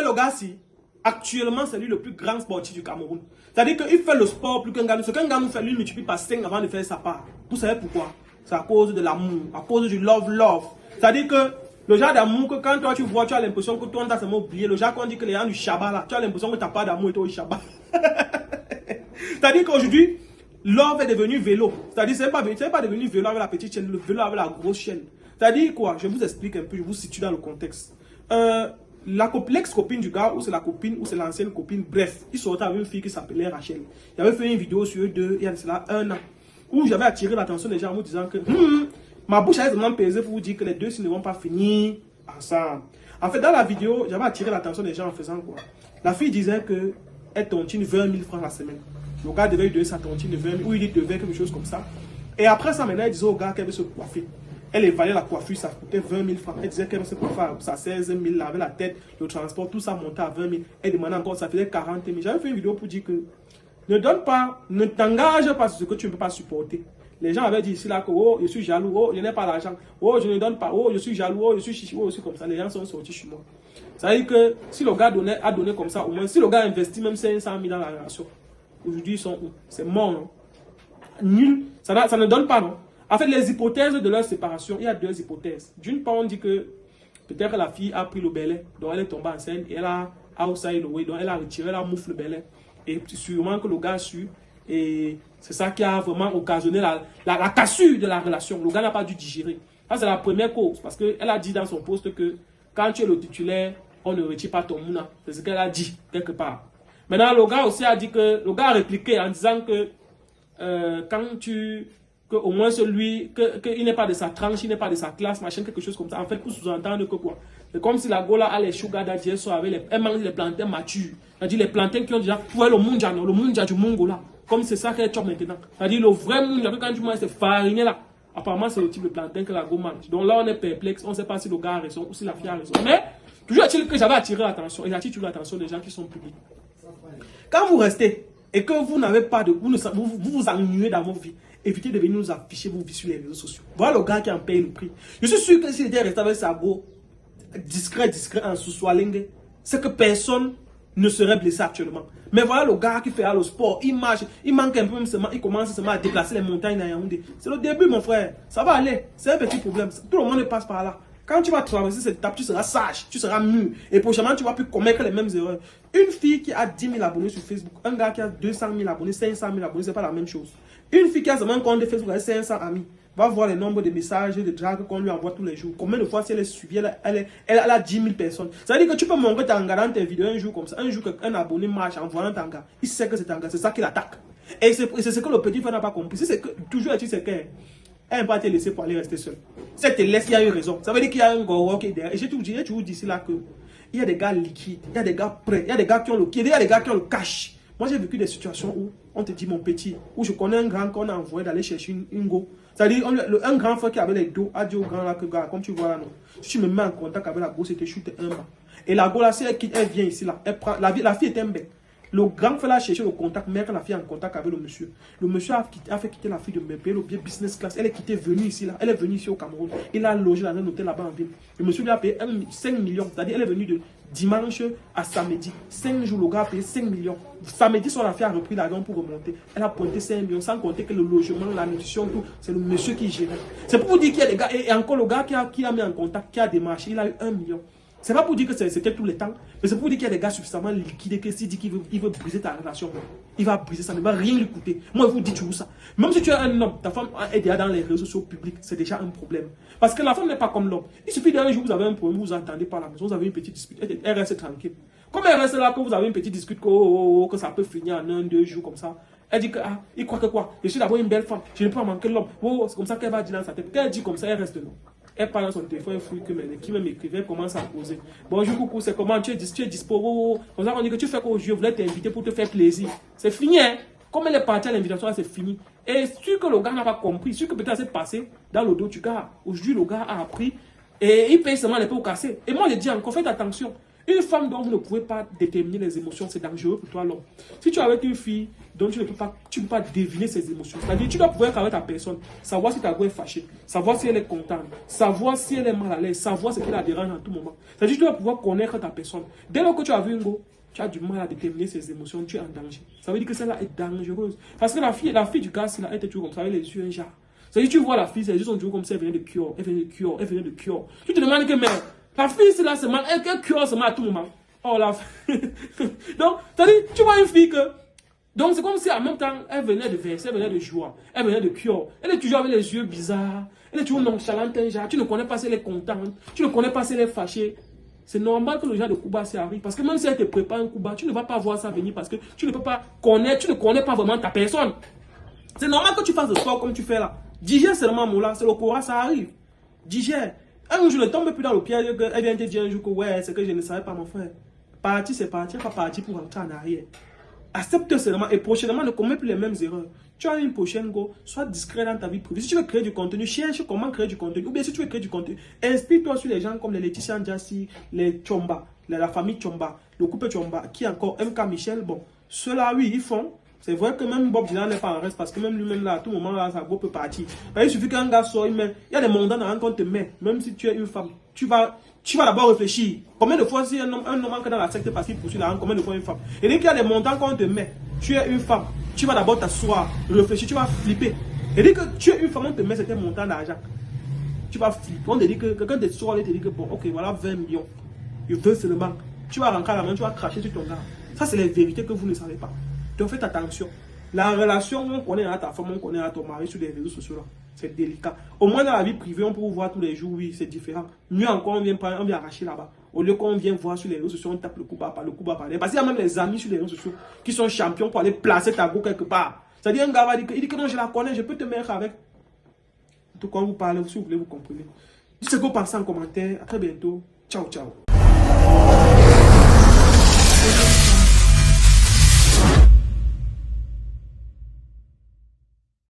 fait le gars-ci, actuellement, c'est lui le plus grand sportif du Cameroun. C'est-à-dire qu'il fait le sport plus qu'un gars. Ce qu'un gars nous fait, lui, il multiplie par 5 avant de faire sa part. Vous savez pourquoi? C'est à cause de l'amour, à cause du love. C'est-à-dire que le genre d'amour que quand toi tu vois, tu as l'impression que toi, on t'a seulement oublié. Le genre qu'on dit que les gens du Shabbat là, tu as l'impression que tu n'as pas d'amour et toi au Shabbat. C'est-à-dire qu'aujourd'hui, love est devenu vélo. C'est-à-dire que ce n'est pas devenu vélo avec la petite chaîne, le vélo avec la grosse chaîne. C'est-à-dire quoi? Je vous explique un peu, je vous situe dans le contexte. L'ex-copine du gars, ou c'est la copine, ou c'est l'ancienne copine, bref, il sortait avec une fille qui s'appelait Rachel. Il avait fait une vidéo sur eux deux, il y a cela 1 an, où j'avais attiré l'attention des gens en me disant que ma bouche avait vraiment pesé pour vous dire que les deux ne vont pas finir ensemble. En fait, dans la vidéo, j'avais attiré l'attention des gens en faisant quoi? La fille disait que elle tontine 20 000 francs la semaine. Le gars devait lui donner sa tontine de 20 000, ou il devait quelque chose comme ça. Et après ça, maintenant, elle disait au gars qu'elle veut se coiffer. Elle évaluait la coiffure, ça coûtait 20 000 francs. Elle disait qu'elle se coiffer à 16 000, laver la tête, le transport, tout ça montait à 20 000. Elle demandait encore, ça faisait 40 000. J'avais fait une vidéo pour dire que ne t'engage pas sur ce que tu ne peux pas supporter. Les gens avaient dit ici là que oh, je suis jaloux, oh, je n'ai pas l'argent, oh, je ne donne pas, oh, je suis jaloux, oh, je suis chichi, oh, je suis comme ça. Les gens sont sortis chez moi. Ça veut dire que si le gars a donné comme ça, au moins, si le gars investit même 500 000 dans la relation, aujourd'hui ils sont où? C'est mort, non? Nul, ça ne donne pas, non? En fait, les hypothèses de leur séparation, il y a 2 hypothèses. D'une part, on dit que peut-être la fille a pris le bélet, donc elle est tombée enceinte, et elle a outside the way, donc elle a retiré la moufle le bélet. Et sûrement que le gars a su, et c'est ça qui a vraiment occasionné la cassure de la relation. Le gars n'a pas dû digérer. Ça, c'est la première cause, parce qu'elle a dit dans son poste que quand tu es le titulaire, on ne retire pas ton mouna. C'est ce qu'elle a dit, quelque part. Maintenant, le gars aussi a dit que, le gars a répliqué en disant que au moins celui, qu'il n'est pas de sa tranche, il n'est pas de sa classe, machin, quelque chose comme ça. En fait, pour sous-entendre que quoi? C'est comme si la Gola a les sugar daddy, elle mange les plantains matures. C'est-à-dire les plantains qui ont déjà trouvé le munja du Mongola. Comme c'est ça qu'elle chope maintenant. C'est-à-dire le vrai munja, quand tu manges, c'est fariné là. Apparemment, c'est le type de plantain que la Go mange. Donc là, on est perplexe, on ne sait pas si le gars a raison ou si la fille a raison. Mais, toujours est-il que j'avais attiré l'attention, et j'attire toujours l'attention des gens qui sont publics. Quand vous restez, et que vous n'avez pas de... Vous vous ennuyez dans vos vies, évitez de venir nous afficher vos vies sur les réseaux sociaux. Voilà le gars qui en paye le prix. Je suis sûr que s'il était resté avec sa go, discret, en sous-soilingue, c'est que personne ne serait blessé actuellement. Mais voilà le gars qui fait le sport, il marche, il manque un peu, il commence seulement à déplacer les montagnes à Yaoundé. C'est le début, mon frère. Ça va aller. C'est un petit problème. Tout le monde passe par là. Quand tu vas traverser cette étape, tu seras sage, tu seras mûr. Et prochainement, tu vas plus commettre les mêmes erreurs. Une fille qui a 10 000 abonnés sur Facebook, un gars qui a 200 000 abonnés, 500 000 abonnés, c'est pas la même chose. Une fille qui a seulement un compte Facebook avec 500 amis, va voir le nombre de messages, de drags qu'on lui envoie tous les jours. Combien de fois si elle est suivie, elle a 10 000 personnes. Ça veut dire que tu peux montrer ta gars dans tes vidéos un jour comme ça. Un jour qu'un abonné marche en voyant ta gars. Il sait que c'est ta gars, c'est ça qu'il attaque. Et c'est ce que le petit frère n'a pas compris. C'est que toujours tu sais qu'elle n'a pas été laissée pour aller rester seule. Si elle te laisse, il y a eu raison. Ça veut dire qu'il y a un gros qui est derrière. Et je te dis ici là que il y a des gars liquides, il y a des gars prêts, il y a des gars qui ont le pied, il y a des gars qui ont le cash. Moi, j'ai vécu des situations où on te dit, mon petit, où je connais un grand qu'on a envoyé d'aller chercher une go. C'est-à-dire, un grand frère qui avait les dos a dit au grand là que, gars, comme tu vois là, non. Si tu me mets en contact avec la go, c'était chuter un bas. Et la go là, si elle quitte, elle vient ici là, elle prend, la fille est un bec. Le grand frère a cherché le contact, mais quand la fille est en contact avec le monsieur a fait quitter la fille de Mbépé, le bien business class. Elle est quittée, venue ici là. Elle est venue ici au Cameroun. Il a logé dans un hôtel là-bas en ville. Le monsieur lui a payé 5 millions. C'est-à-dire, elle est venue de dimanche à samedi. 5 jours, le gars a payé 5 millions. Samedi soir, la fille a repris l'argent pour remonter. Elle a pointé 5 millions, sans compter que le logement, la nutrition, tout, c'est le monsieur qui gérait. C'est pour vous dire qu'il y a des gars, et encore le gars qui a mis en contact, qui a démarché, il a eu 1 million. C'est pas pour dire que c'était tout le temps, mais c'est pour dire qu'il y a des gars suffisamment liquides que s'il dit qu'il veut briser ta relation, il va briser, ça ne va rien lui coûter. Moi, je vous dis toujours ça. Même si tu es un homme, ta femme est déjà dans les réseaux sociaux publics, c'est déjà un problème. Parce que la femme n'est pas comme l'homme. Il suffit d'un jour, vous avez un problème, vous vous entendez par la maison, vous avez une petite dispute, elle reste tranquille. Comme elle reste là, que vous avez une petite dispute, que ça peut finir en 1-2 jours comme ça, elle dit que, il croit que quoi, je suis d'abord une belle femme, je ne peux pas manquer l'homme. Oh, c'est comme ça qu'elle va dire dans sa tête. Quand elle dit comme ça, elle reste là. Elle parle dans son téléphone, elle fouille qui même écrivait, elle commence à poser. Bonjour, coucou, c'est comment tu es dispo. Comme ça, on dit que tu fais quoi, je voulais t'inviter pour te faire plaisir. C'est fini, hein. Comme elle est partie à l'invitation, c'est fini. Et sûr que le gars n'a pas compris, sûr que peut-être c'est passé dans le dos du gars. Aujourd'hui, le gars a appris et il paye seulement les pots cassés. Et moi, je dis encore, faites attention. Une femme dont vous ne pouvez pas déterminer les émotions, c'est dangereux pour toi, l'homme. Si tu es avec une fille dont tu ne peux pas deviner ses émotions, c'est-à-dire tu dois pouvoir être avec ta personne, savoir si ta go est fâchée, savoir si elle est contente, savoir si elle est mal à l'aise, savoir ce qui la dérange en tout moment. C'est-à-dire tu dois pouvoir connaître ta personne. Dès lors que tu as vu une go, tu as du mal à déterminer ses émotions, tu es en danger. Ça veut dire que celle-là est dangereuse. Parce que la fille du gars, elle était toujours comme ça, avec les yeux un genre. C'est-à-dire tu vois la fille, ses yeux sont toujours comme ça, elle venait de cure, elle venait de cure, elle venait de cure. Tu te demandes que, mais la fille, c'est là, c'est mal, elle cure seulement à tout moment. Oh la donc, c'est-à-dire, tu vois une fille que. Donc, c'est comme si en même temps, elle venait de verser, elle venait de joie, elle venait de cure. Elle est toujours avec les yeux bizarres, elle est toujours nonchalante, un genre. Tu ne connais pas si elle est contente, tu ne connais pas si elle est fâchée. C'est normal que le genre de Cuba arrive. Parce que même si elle te prépare un Cuba, tu ne vas pas voir ça venir parce que tu ne peux pas connaître, tu ne connais pas vraiment ta personne. C'est normal que tu fasses le sport comme tu fais là. Digère seulement, Moula, c'est le courage, ça arrive. Digère. Un jour, ne tombe plus dans le piège qu'elle vient te dire un jour que ouais, c'est que je ne savais pas, mon frère. Parti, c'est parti, pas parti pour rentrer en arrière. Accepte seulement et prochainement, ne commets plus les mêmes erreurs. Tu as une prochaine go, sois discret dans ta vie privée. Si tu veux créer du contenu, cherche comment créer du contenu. Ou bien si tu veux créer du contenu, inspire-toi sur les gens comme les Laetitia Ndiassi, les Chomba, la famille Chomba, le couple Chomba, qui encore MK Michel. Bon, ceux-là, oui, ils font. C'est vrai que même Bob Dylan n'est pas en reste parce que même lui-même là, à tout moment là, sa go peut partir. Il suffit qu'un gars soit, il y a des montants dans un compte te met, même si tu es une femme, tu vas d'abord réfléchir. Combien de fois si un homme entre dans la secte parce qu'il poursuit la combien de fois une femme. Et dès qu'il y a des montants qu'on te met, tu es une femme, tu vas d'abord t'asseoir, réfléchir, tu vas flipper. Et dès que tu es une femme, on te met certains montants d'argent. Tu vas flipper. On te dit que quelqu'un te sort et te dit que bon, ok, voilà 20 millions. Je veux seulement. Tu vas rentrer à la main, tu vas cracher sur ton gars. Ça, c'est les vérités que vous ne savez pas. Donc faites attention. La relation, on connaît à ta femme, on connaît à ton mari sur les réseaux sociaux là. C'est délicat. Au moins dans la vie privée, on peut vous voir tous les jours, oui, c'est différent. Mieux encore, on vient arracher là-bas. Au lieu qu'on vient voir sur les réseaux sociaux, on tape le coup bas par le coup bas par. Parce qu'il y a même les amis sur les réseaux sociaux qui sont champions pour aller placer ta go quelque part. C'est-à-dire un gars va dire que, il dit que non, je la connais, je peux te mettre avec. En tout cas, on vous parle, si vous voulez, vous comprenez. Dites ce que vous pensez en commentaire. À très bientôt. Ciao, ciao.